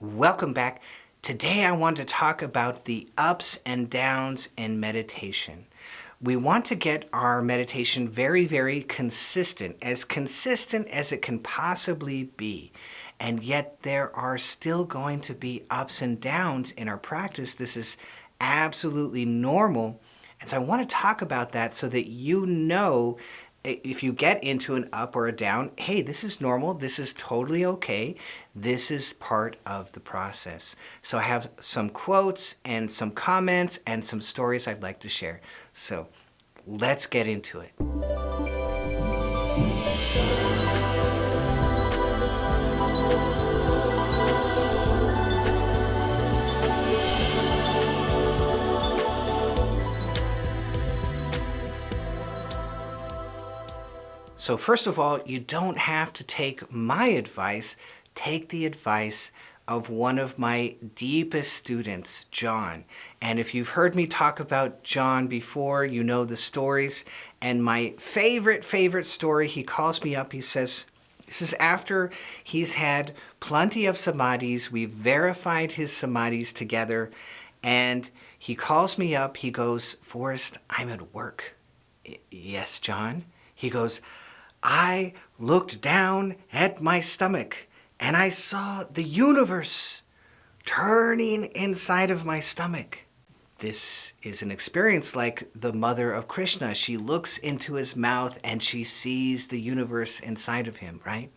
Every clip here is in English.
Welcome back. Today I want to talk about the ups and downs in meditation. We want to get our meditation very, very consistent as it can possibly be. And yet there are still going to be ups and downs in our practice. This is absolutely normal. And so I want to talk about that so that you know if you get into an up or a down, hey, this is normal. This is totally okay. This is part of the process. So I have some quotes and some comments and some stories I'd like to share. So let's get into it. So first of all, you don't have to take my advice. Take the advice of one of my deepest students, John. And if you've heard me talk about John before, you know the stories. And my favorite story, he calls me up, he says, this is after he's had plenty of samadhis. We've verified his samadhis together. And he calls me up, he goes, Forrest, I'm at work. Yes, John? He goes, I looked down at my stomach and I saw the universe turning inside of my stomach. This is an experience like the mother of Krishna. She looks into his mouth and she sees the universe inside of him, right?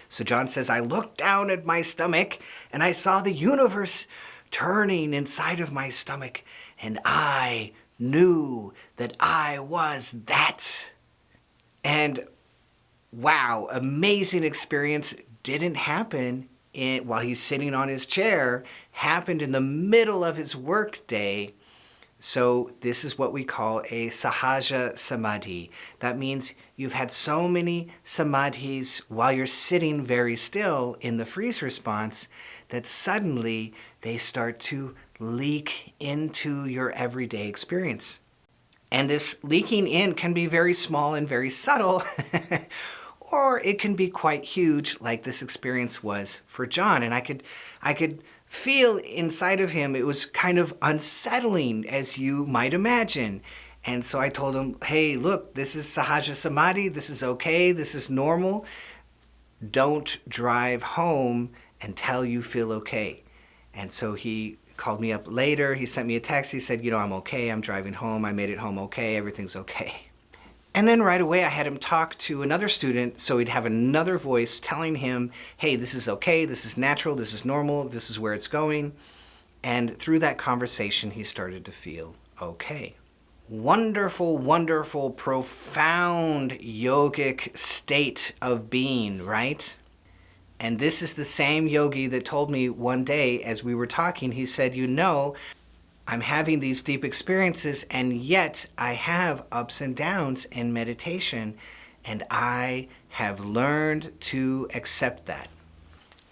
So John says, I looked down at my stomach and I saw the universe turning inside of my stomach and I knew that I was that. And wow, amazing experience. Didn't happen while he's sitting on his chair, happened in the middle of his work day. So this is what we call a Sahaja samadhi. That means you've had so many samadhis while you're sitting very still in the freeze response that suddenly they start to leak into your everyday experience. And this leaking in can be very small and very subtle, or it can be quite huge, like this experience was for John. And I could feel inside of him, it was kind of unsettling, as you might imagine. And so I told him, hey, look, this is Sahaja Samadhi, this is okay, this is normal. Don't drive home until you feel okay. And so he called me up later, he sent me a text, he said, I'm okay, I'm driving home, I made it home okay, everything's okay. And then right away I had him talk to another student so he'd have another voice telling him, hey, this is okay, this is natural, this is normal, this is where it's going. And through that conversation he started to feel okay. Wonderful, wonderful, profound yogic state of being, right? And this is the same yogi that told me one day as we were talking, he said, I'm having these deep experiences and yet I have ups and downs in meditation and I have learned to accept that.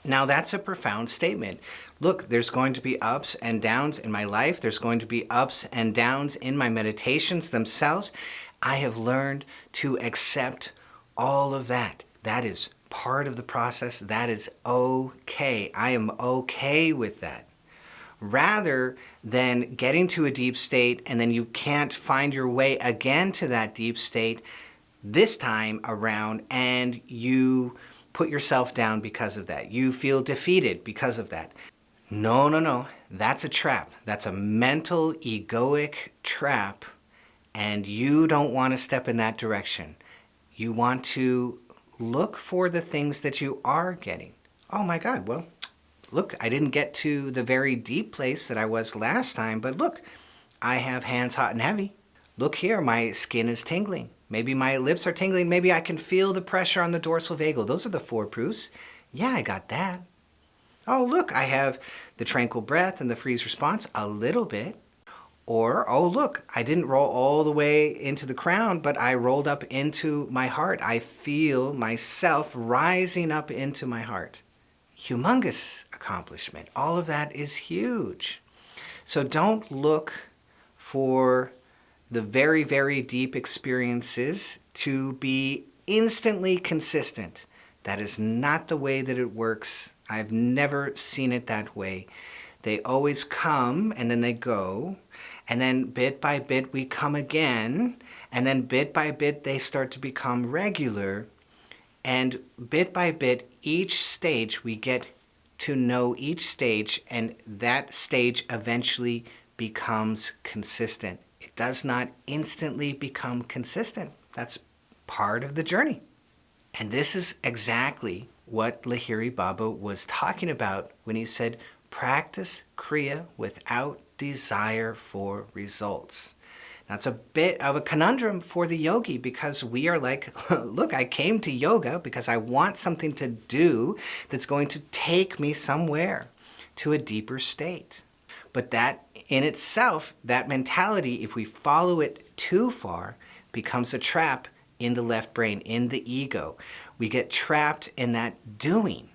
Now that's a profound statement. Look, there's going to be ups and downs in my life. There's going to be ups and downs in my meditations themselves. I have learned to accept all of that. That is part of the process. That is okay. I am okay with that. Rather than getting to a deep state and then you can't find your way again to that deep state this time around and you put yourself down because of that. You feel defeated because of that. No. That's a trap. That's a mental egoic trap and you don't want to step in that direction. You want to look for the things that you are getting. Oh my God, well, look, I didn't get to the very deep place that I was last time, but look, I have hands hot and heavy. Look here, my skin is tingling. Maybe my lips are tingling. Maybe I can feel the pressure on the dorsal vagal. Those are the 4 proofs. Yeah, I got that. Oh, look, I have the tranquil breath and the freeze response a little bit. Or, oh, look, I didn't roll all the way into the crown, but I rolled up into my heart. I feel myself rising up into my heart. Humongous accomplishment. All of that is huge. So don't look for the very, very deep experiences to be instantly consistent. That is not the way that it works. I've never seen it that way. They always come and then they go, and then bit by bit we come again, and then bit by bit they start to become regular, and bit by bit each stage we get to know each stage, and that stage eventually becomes consistent. It does not instantly become consistent. That's part of the journey. And this is exactly what Lahiri Baba was talking about when he said, practice Kriya without desire for results. That's a bit of a conundrum for the yogi, because we are like, look, I came to yoga because I want something to do that's going to take me somewhere to a deeper state. But that in itself, that mentality, if we follow it too far, becomes a trap in the left brain, in the ego. We get trapped in that doing.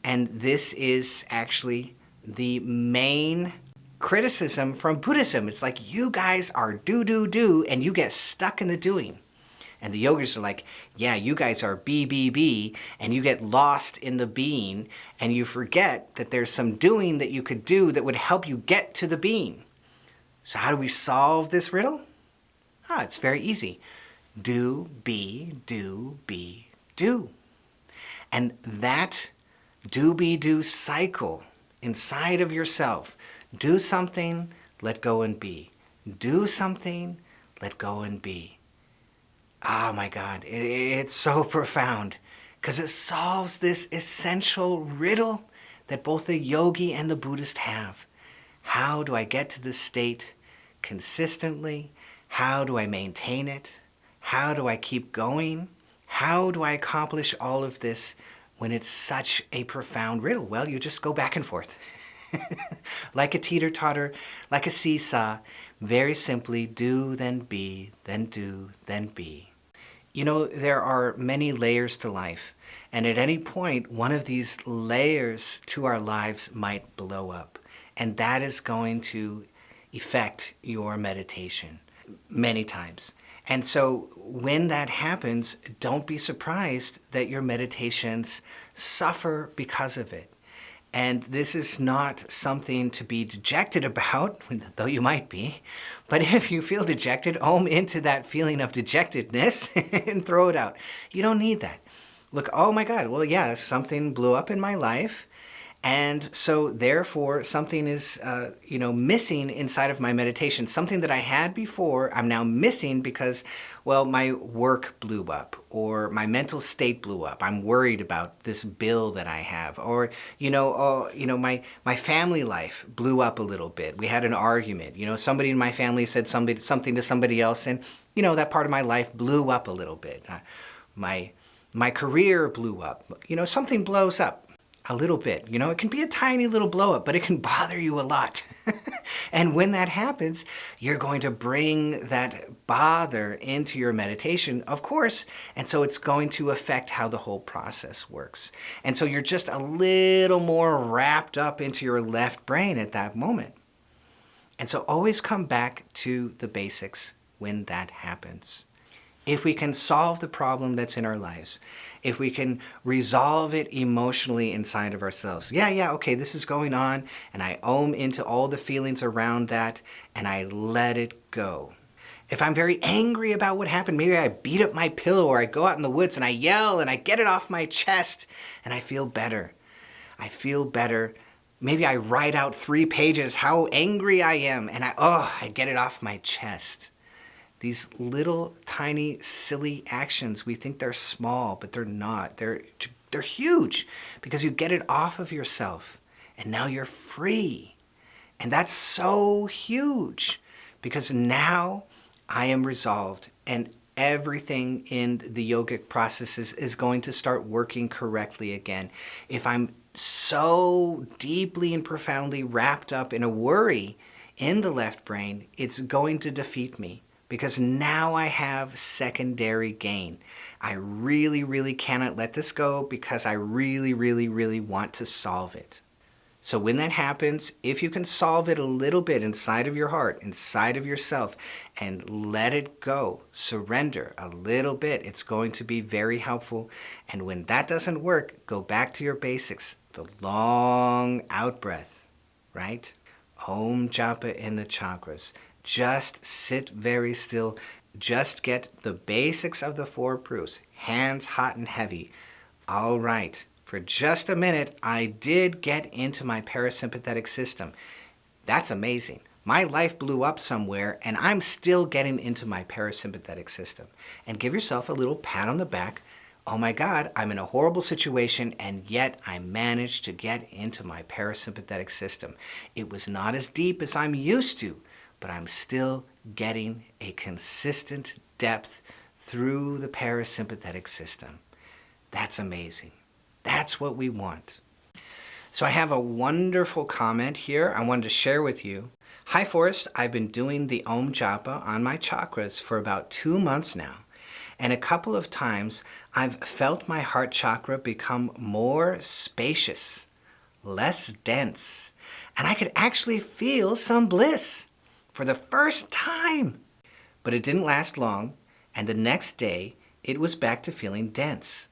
And this is actually the main criticism from Buddhism. It's like, you guys are do, and you get stuck in the doing. And the yogis are like, yeah, you guys are be, and you get lost in the being, and you forget that there's some doing that you could do that would help you get to the being. So how do we solve this riddle? It's very easy. Do, be, do, be, do. And that do cycle inside of yourself. Do something, let go and be. Do something, let go and be. Oh my God, it's so profound, because it solves this essential riddle that both the yogi and the Buddhist have. How do I get to this state consistently? How do I maintain it? How do I keep going? How do I accomplish all of this when it's such a profound riddle? Well, you just go back and forth. Like a teeter-totter, like a seesaw, very simply, do, then be, then do, then be. You know, there are many layers to life, and at any point, one of these layers to our lives might blow up, and that is going to affect your meditation many times. And so when that happens, don't be surprised that your meditations suffer because of it. And this is not something to be dejected about, though you might be. But if you feel dejected, ohm into that feeling of dejectedness and throw it out. You don't need that. Look, oh my God, well, yeah, something blew up in my life. And so therefore, something is, missing inside of my meditation. Something that I had before, I'm now missing because, well, my work blew up, or my mental state blew up. I'm worried about this bill that I have, or, my family life blew up a little bit. We had an argument. Somebody in my family said something to somebody else, and, that part of my life blew up a little bit. My career blew up. Something blows up a little bit. It can be a tiny little blow up, but it can bother you a lot. And when that happens, you're going to bring that bother into your meditation, of course, and so it's going to affect how the whole process works. And so you're just a little more wrapped up into your left brain at that moment. And so always come back to the basics when that happens. If we can solve the problem that's in our lives, if we can resolve it emotionally inside of ourselves, okay, this is going on, and I ohm into all the feelings around that, and I let it go. If I'm very angry about what happened, maybe I beat up my pillow, or I go out in the woods and I yell and I get it off my chest, and I feel better. Maybe I write out 3 pages how angry I am, and I get it off my chest. These little, tiny, silly actions, we think they're small, but they're not. They're huge, because you get it off of yourself, and now you're free. And that's so huge, because now I am resolved, and everything in the yogic processes is going to start working correctly again. If I'm so deeply and profoundly wrapped up in a worry in the left brain, it's going to defeat me. Because now I have secondary gain. I really, really cannot let this go, because I really, really, really want to solve it. So when that happens, if you can solve it a little bit inside of your heart, inside of yourself, and let it go, surrender a little bit, it's going to be very helpful. And when that doesn't work, go back to your basics. the long out breath, right? Om japa in the chakras. Just sit very still. Just get the basics of the 4 proofs. Hands hot and heavy. All right. For just a minute, I did get into my parasympathetic system. That's amazing. My life blew up somewhere, and I'm still getting into my parasympathetic system. And give yourself a little pat on the back. Oh my God, I'm in a horrible situation, and yet I managed to get into my parasympathetic system. It was not as deep as I'm used to, but I'm still getting a consistent depth through the parasympathetic system. That's amazing. That's what we want. So I have a wonderful comment here I wanted to share with you. Hi Forrest, I've been doing the Om Japa on my chakras for about 2 months now. And a couple of times I've felt my heart chakra become more spacious, less dense, and I could actually feel some bliss for the first time. But it didn't last long, and the next day it was back to feeling dense.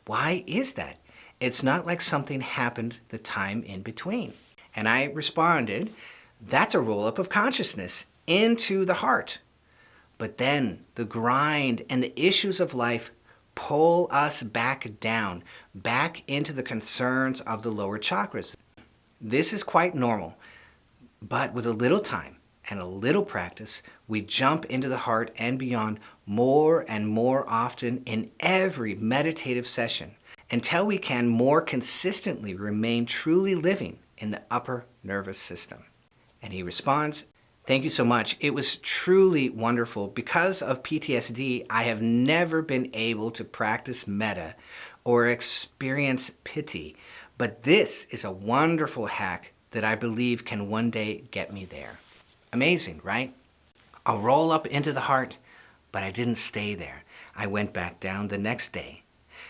Why is that? It's not like something happened the time in between. And I responded, that's a roll-up of consciousness into the heart. But then the grind and the issues of life pull us back down, back into the concerns of the lower chakras. This is quite normal, but with a little time and a little practice, we jump into the heart and beyond more and more often in every meditative session until we can more consistently remain truly living in the upper nervous system. And he responds, thank you so much. It was truly wonderful. Because of PTSD, I have never been able to practice metta or experience piti, but this is a wonderful hack that I believe can one day get me there. Amazing, right? I'll roll up into the heart, but I didn't stay there. I went back down the next day.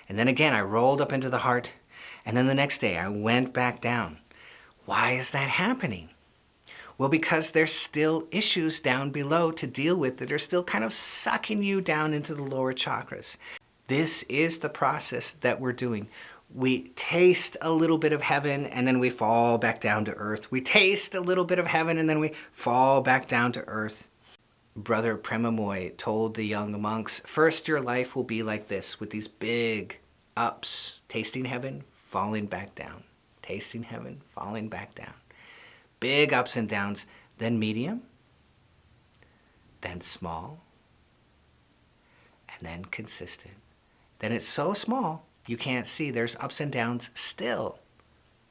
And then again, I rolled up into the heart, and then the next day I went back down. Why is that happening? Well, because there's still issues down below to deal with that are still kind of sucking you down into the lower chakras. This is the process that we're doing. We taste a little bit of heaven and then we fall back down to earth. We taste a little bit of heaven and then we fall back down to earth. Brother Premamoy told the young monks, first your life will be like this, with these big ups, tasting heaven, falling back down, tasting heaven, falling back down. Big ups and downs, then medium, then small, and then consistent. Then it's so small, you can't see. There's ups and downs still.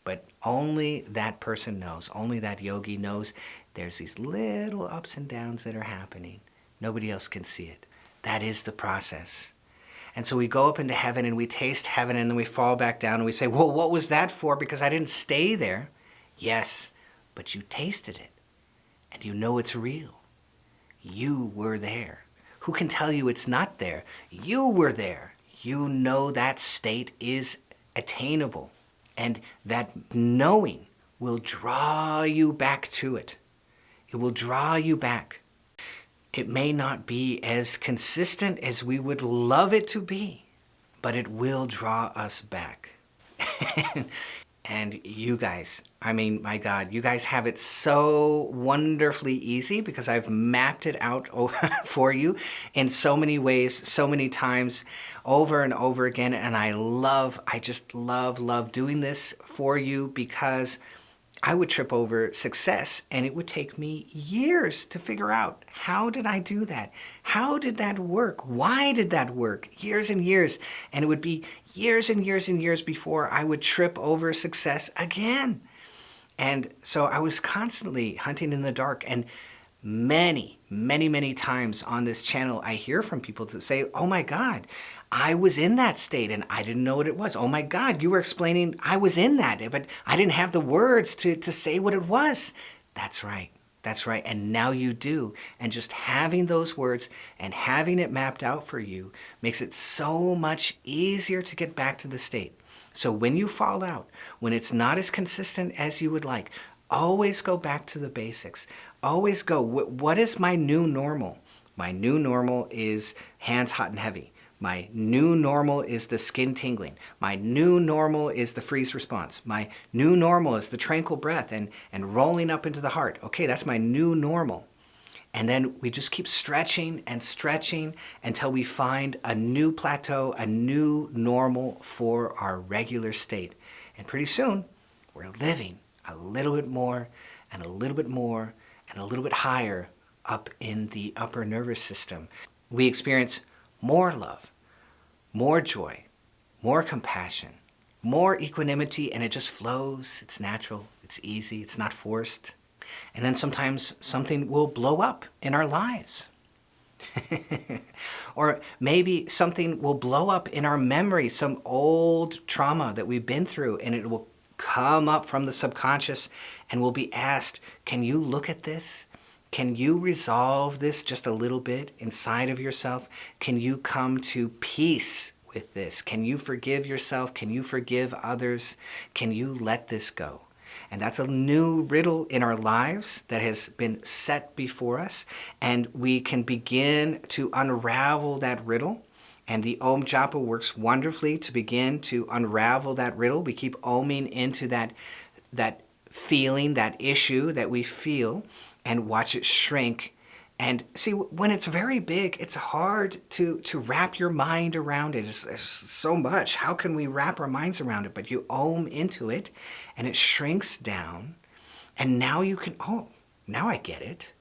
But only that person knows, only that yogi knows there's these little ups and downs that are happening. Nobody else can see it. That is the process. And so we go up into heaven and we taste heaven and then we fall back down and we say, well, what was that for? Because I didn't stay there. Yes, but you tasted it and you know it's real. You were there. Who can tell you it's not there? You were there. You know that state is attainable, and that knowing will draw you back to it. It will draw you back. It may not be as consistent as we would love it to be, but it will draw us back. And you guys, I mean, my God, you guys have it so wonderfully easy because I've mapped it out for you in so many ways, so many times, over and over again. And I just love doing this for you because I would trip over success and it would take me years to figure out, how did I do that? How did that work? Why did that work? Years and years. And it would be years and years and years before I would trip over success again. And so I was constantly hunting in the dark, and many times on this channel, I hear from people that say, oh my God, I was in that state and I didn't know what it was. Oh my God, you were explaining I was in that, but I didn't have the words to say what it was. That's right. That's right. And now you do. And just having those words and having it mapped out for you makes it so much easier to get back to the state. So when you fall out, when it's not as consistent as you would like, always go back to the basics. Always go, what is my new normal? My new normal is hands hot and heavy. My new normal is the skin tingling. My new normal is the freeze response. My new normal is the tranquil breath and rolling up into the heart. Okay, that's my new normal. And then we just keep stretching and stretching until we find a new plateau, a new normal for our regular state. And pretty soon, we're living a little bit more and a little bit more and a little bit higher up in the upper nervous system. We experience more love, more joy, more compassion, more equanimity, and it just flows. It's natural, it's easy, it's not forced. And then sometimes something will blow up in our lives. Or maybe something will blow up in our memory, some old trauma that we've been through, and it will come up from the subconscious and we'll be asked, can you look at this? Can you resolve this just a little bit inside of yourself? Can you come to peace with this? Can you forgive yourself? Can you forgive others? Can you let this go? And that's a new riddle in our lives that has been set before us. And we can begin to unravel that riddle. And the Om Japa works wonderfully to begin to unravel that riddle. We keep oming into that feeling, that issue that we feel, and watch it shrink. And see, when it's very big, it's hard to wrap your mind around it. It's so much. How can we wrap our minds around it? But you om into it, and it shrinks down. And now you can, oh, now I get it.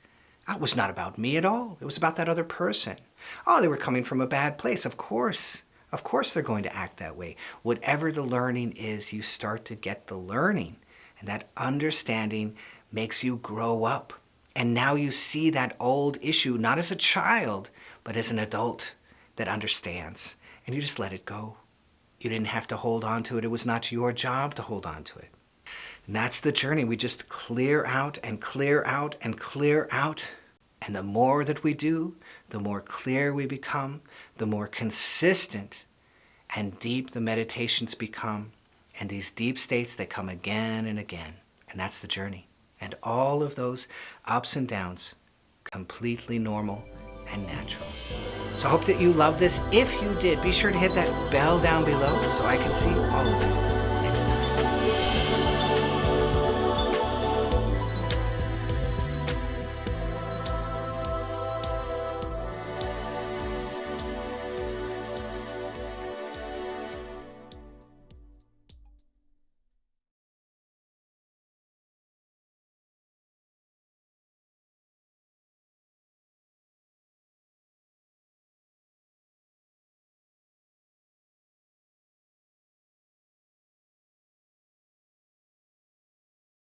It was not about me at all. It was about that other person. Oh, they were coming from a bad place. Of course they're going to act that way. Whatever the learning is, you start to get the learning. And that understanding makes you grow up. And now you see that old issue, not as a child, but as an adult that understands. And you just let it go. You didn't have to hold on to it. It was not your job to hold on to it. And that's the journey. We just clear out and clear out and clear out. And the more that we do, the more clear we become, the more consistent and deep the meditations become. And these deep states, they come again and again. And that's the journey. And all of those ups and downs, completely normal and natural. So I hope that you love this. If you did, be sure to hit that bell down below so I can see all of you next time.